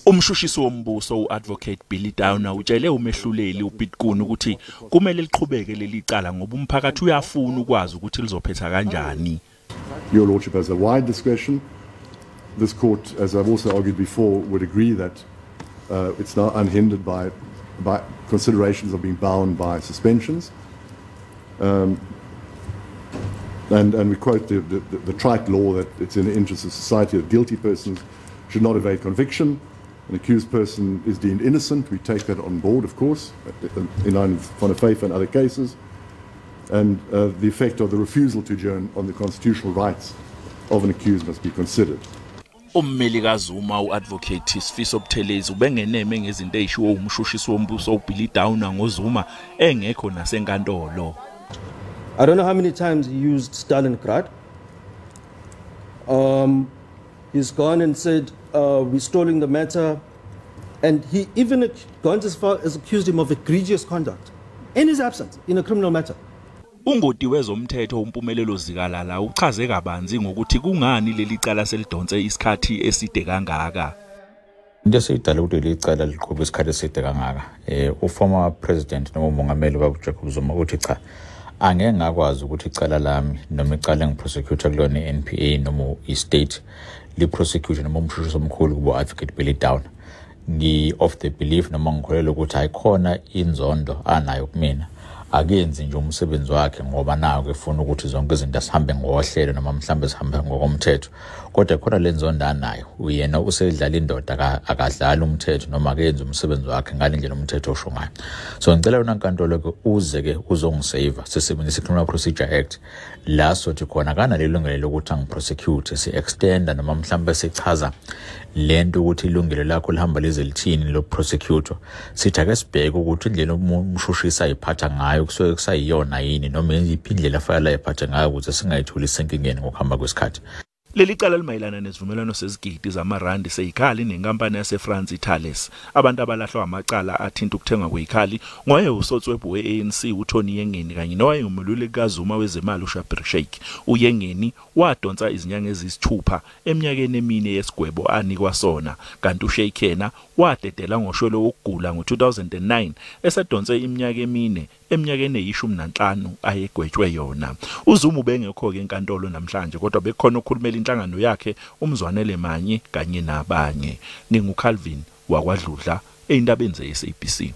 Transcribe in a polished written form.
Umshushisi wombuso uadvocate Billy Downer utshele umehluleli uBitkun ukuthi kumele liqhubeke leli cala ngoba umphakathi uyafuna ukwazi ukuthi lizophetha kanjani. Your Lordship has a wide discretion. This court, as I've also argued before, would agree that it's now unhindered by considerations of being bound by suspensions. And we quote the trite law that it's in the interest of society that guilty persons should not evade conviction. An accused person is deemed innocent. We take that on board, of course, in line with Van der Vyf and other cases. And the effect of the refusal to adjourn on the constitutional rights of an accused must be considered. Ummeli kaZuma uadvocate Sifiso Buthelezi ubengeneme ngezinto ezishiwo umshushisi wombuso uBilly Downer ngoZuma engekho nasenkantolo. I don't know how many times he used Stalingrad. He's gone and said we're stalling the matter, and he even gone as far as accused him of egregious conduct in his absence in a criminal matter. Ungoti wezomthetho umpumelelo zikalala uchaze kabanzi ngokuthi kungani leli cala selidonse isikhathi eside kangaka. Into esiyidala ukuthi leli cala liqhubeka isikhathi eside kangaka. Uformer president noma umongameli uJacob Zuma uthi cha angeke ngakwazi ukuthi icala lami noma icala ngiprosecutor kulona iNPA noma istate liprosecute noma umshushisi omkhulu kubo advocate Billy Downer. Ngi of the belief noma ngikholelwa ukuthi ayikhona inzondo anayo kumina. Akenzi nje umsebenzi wakhe ngoba nayo efuna ukuthi zonke izinto asihambe ngohlelo noma mhlambe sihambe ngokomthetho kodwa khona lenzonda nayo uyena usedlala indoda akadlala umthetho noma akenza umsebenzi wakhe ngalendlela umthetho osho ngayo. So ngicela yona inkantolo ke uze ke uzongisave sisebenzisa iCriminal Procedure Act la sothi khona kana lelungelo lokuthi angiprosecute si extend noma mhlambe sichaza lento ukuthi ilungelo lakho lihamba lize lithini lo prosecutor sithi ake sibheke ukuthi indlela umshushisi ayiphatha ngayo kusuke kusayiyona yini noma indlela afanele ayiphathe ngayo ukuthi singayithuli senkingeni ngokuhamba kwesikhathi. Leli cala limayelana nesivumelwano sezigidi zamarandi seyikhali nenkampani yaseFrance iThales. Abantu abalahlwa amacala athinta ukuthengwa kweyikhali ngoye usotswebhu weANC uThoni Yengeni kanye nowayengumeluleki kaZuma wezemali uShabir Sheikh. uYengeni wadonsa izinyanga ezisithupha eminyakeni emine yesigwebo anikwa sona kanti uSheikh yena wadedela ngoshwelo wokugula ngo2009 esedonse iminyaka emine eminyakeni eyi15 ayegwetshwe yona. uZuma ubengekho ke enkantolo namhlanje kodwa bekhona ukukhulumela inhlangano yakhe umzwanele manye kanye nabanye. NginguCalvin wakwaDludla eindabeni zeSABC.